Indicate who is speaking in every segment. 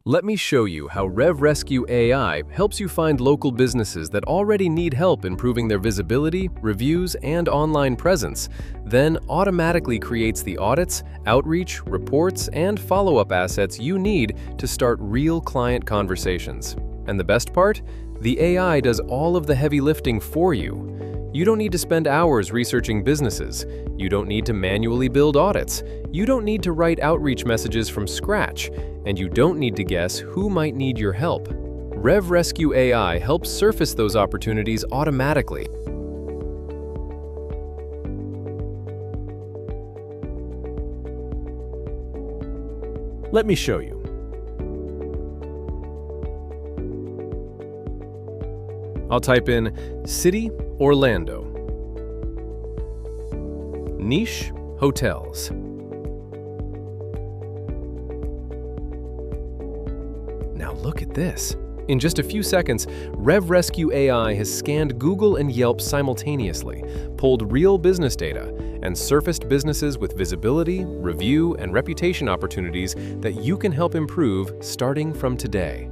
Speaker 1: Let me show you how RevRescue AI helps you find local businesses that already need help improving their visibility, reviews, and online presence, then automatically creates the audits, outreach, reports, and follow-up assets you need to start real client conversations. And the best part? The AI does all of the heavy lifting for you. You don't need to spend hours researching businesses. You don't need to manually build audits. You don't need to write outreach messages from scratch. And you don't need to guess who might need your help. RevRescue AI helps surface those opportunities automatically.
Speaker 2: Let me show you.
Speaker 1: I'll type in City, Orlando. Niche, hotels. Now look at this. In just a few seconds, RevRescue AI has scanned Google and Yelp simultaneously, pulled real business data, and surfaced businesses with visibility, review, and reputation opportunities that you can help improve starting from today.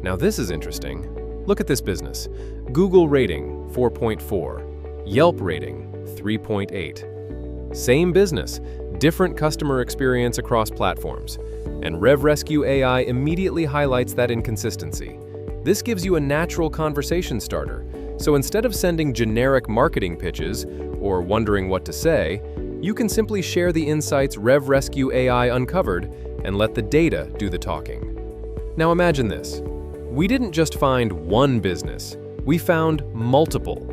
Speaker 1: Now this is interesting. Look at this business. Google rating, 4.4. Yelp rating, 3.8. Same business, different customer experience across platforms. And RevRescue AI immediately highlights that inconsistency. This gives you a natural conversation starter. So instead of sending generic marketing pitches or wondering what to say, you can simply share the insights RevRescue AI uncovered and let the data do the talking. Now imagine this. We didn't just find one business, we found multiple.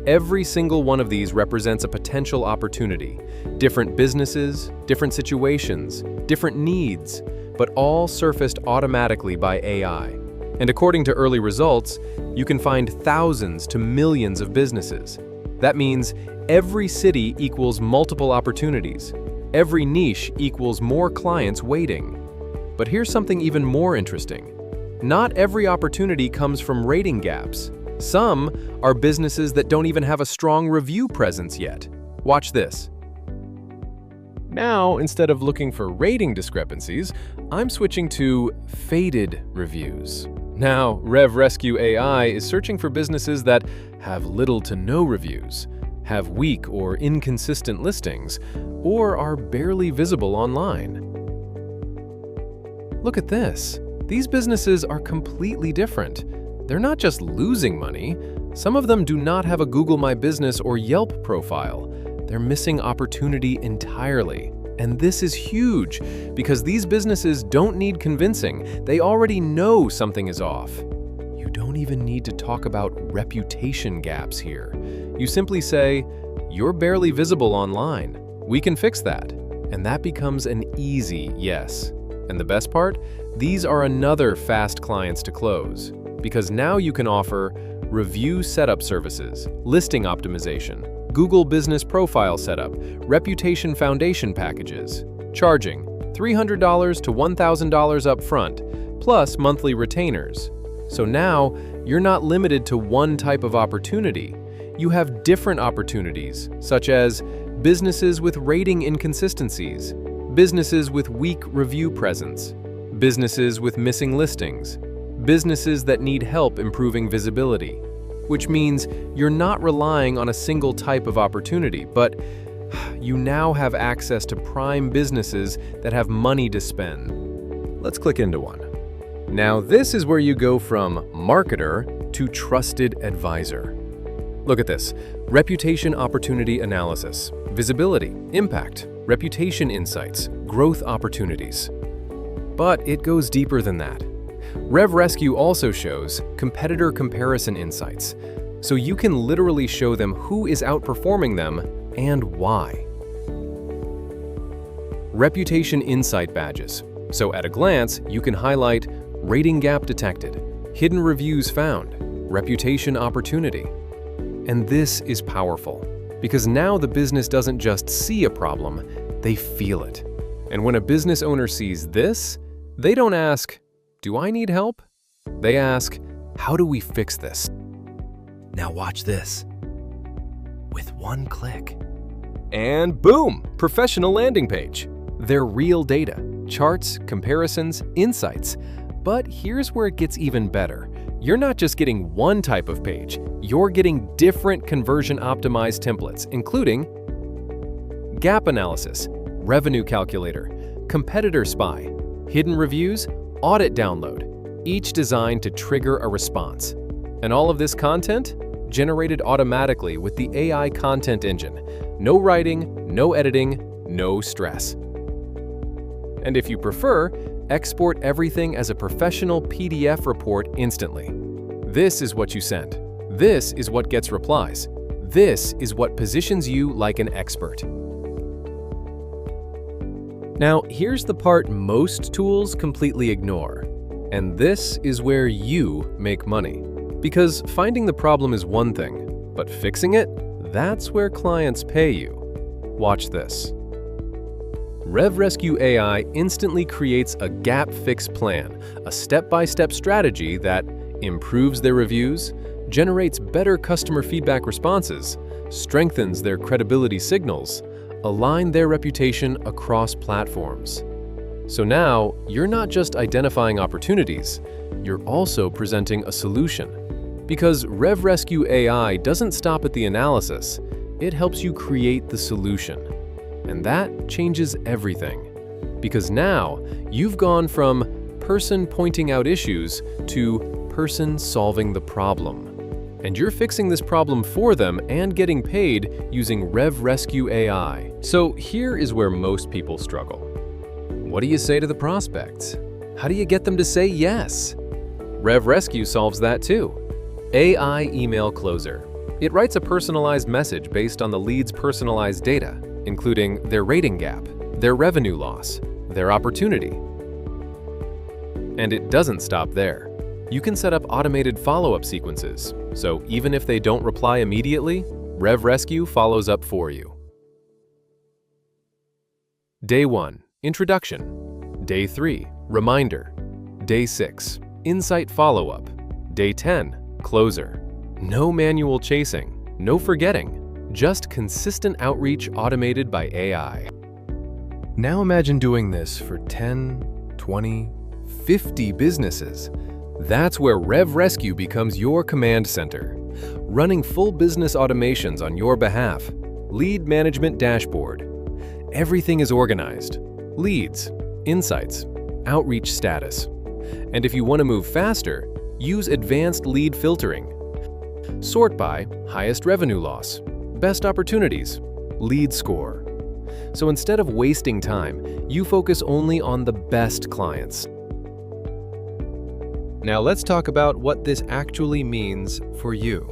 Speaker 1: Every single one of these represents a potential opportunity. Different businesses, different situations, different needs, but all surfaced automatically by AI. And according to early results, you can find thousands to millions of businesses. That means every city equals multiple opportunities. Every niche equals more clients waiting. But here's something even more interesting. Not every opportunity comes from rating gaps. Some are businesses that don't even have a strong review presence yet. Watch this. Now, instead of looking for rating discrepancies, I'm switching to faded reviews. Now, RevRescue AI is searching for businesses that have little to no reviews, have weak or inconsistent listings, or are barely visible online. Look at this. These businesses are completely different. They're not just losing money. Some of them do not have a Google My Business or Yelp profile. They're missing opportunity entirely. And this is huge because these businesses don't need convincing. They already know something is off. You don't even need to talk about reputation gaps here. You simply say, "You're barely visible online. We can fix that." And that becomes an easy yes. And the best part? These are another fast clients to close, because now you can offer review setup services, listing optimization, Google Business Profile setup, reputation foundation packages, charging $300 to $1,000 upfront, plus monthly retainers. So now you're not limited to one type of opportunity. You have different opportunities, such as businesses with rating inconsistencies, businesses with weak review presence, businesses with missing listings, businesses that need help improving visibility, which means you're not relying on a single type of opportunity, but you now have access to prime businesses that have money to spend. Let's click into one. Now this is where you go from marketer to trusted advisor. Look at this. Reputation opportunity analysis, visibility, impact, reputation insights, growth opportunities. But it goes deeper than that. RevRescue also shows competitor comparison insights, so you can literally show them who is outperforming them and why. Reputation insight badges, so at a glance you can highlight rating gap detected, hidden reviews found, reputation opportunity. And this is powerful, because now the business doesn't just see a problem, they feel it. And when a business owner sees this, they don't ask, "Do I need help?" They ask, "How do we fix this?" Now watch this. With one click. And boom! Professional landing page. They're real data, charts, comparisons, insights, But here's where it gets even better. You're not just getting one type of page, you're getting different conversion-optimized templates, including gap analysis, revenue calculator, competitor spy, hidden reviews, audit download, each designed to trigger a response. And all of this content generated automatically with the AI content engine. No writing, no editing, no stress. And if you prefer, export everything as a professional PDF report instantly. This is what you send. This is what gets replies. This is what positions you like an expert. Now, here's the part most tools completely ignore. And this is where you make money. Because finding the problem is one thing, but fixing it, that's where clients pay you. Watch this. RevRescue AI instantly creates a gap fix plan, a step-by-step strategy that improves their reviews, generates better customer feedback responses, strengthens their credibility signals, align their reputation across platforms. So now, you're not just identifying opportunities, you're also presenting a solution. Because RevRescue AI doesn't stop at the analysis, it helps you create the solution. And that changes everything. Because now, you've gone from person pointing out issues to person solving the problem. And you're fixing this problem for them and getting paid using RevRescue AI. So here is where most people struggle. What do you say to the prospects? How do you get them to say yes? RevRescue solves that too. AI Email Closer. It writes a personalized message based on the lead's personalized data, including their rating gap, their revenue loss, their opportunity. And it doesn't stop there. You can set up automated follow-up sequences, so even if they don't reply immediately, RevRescue follows up for you. Day 1. Introduction. Day 3. Reminder. Day 6. Insight follow-up. Day 10. Closer. No manual chasing, no forgetting, just consistent outreach automated by AI. Now imagine doing this for 10, 20, 50 businesses. That's where RevRescue becomes your command center, running full business automations on your behalf. Lead management dashboard. Everything is organized. Leads, insights, outreach status. And if you want to move faster, use advanced lead filtering. Sort by highest revenue loss, best opportunities, lead score. So instead of wasting time, you focus only on the best clients. Now let's talk about what this actually means for you.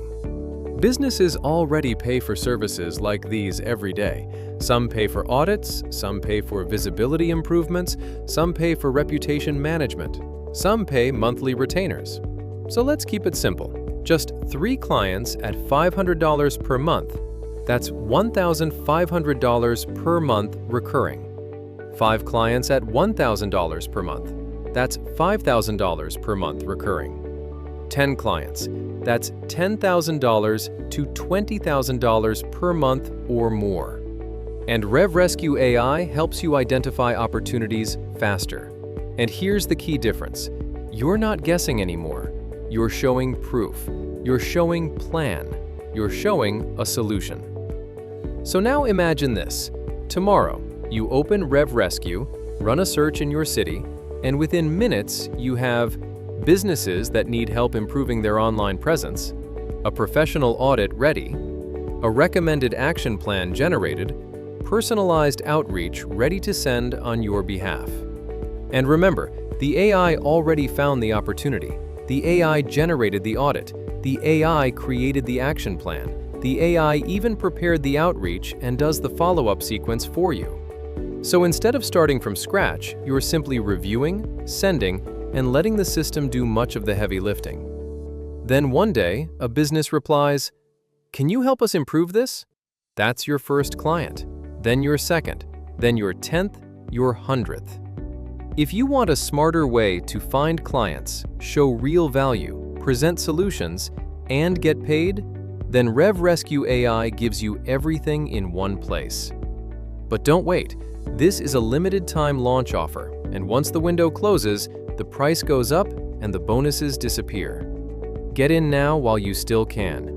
Speaker 1: Businesses already pay for services like these every day. Some pay for audits, some pay for visibility improvements, some pay for reputation management, some pay monthly retainers. So let's keep it simple. Just 3 clients at $500 per month. That's $1,500 per month recurring. 5 clients at $1,000 per month. That's $5,000 per month recurring. 10 clients. That's $10,000 to $20,000 per month or more. And RevRescue AI helps you identify opportunities faster. And here's the key difference. You're not guessing anymore. You're showing proof. You're showing plan. You're showing a solution. So now imagine this. Tomorrow, you open RevRescue, run a search in your city, and within minutes, you have businesses that need help improving their online presence, a professional audit ready, a recommended action plan generated, personalized outreach ready to send on your behalf. And remember, the AI already found the opportunity. The AI generated the audit. The AI created the action plan. The AI even prepared the outreach and does the follow-up sequence for you. So instead of starting from scratch, you're simply reviewing, sending, and letting the system do much of the heavy lifting. Then one day, a business replies, "Can you help us improve this?" That's your first client, then your second, then your 10th, your 100th. If you want a smarter way to find clients, show real value, present solutions, and get paid, then RevRescue AI gives you everything in one place. But don't wait. This is a limited time launch offer, and once the window closes, the price goes up and the bonuses disappear. Get in now while you still can.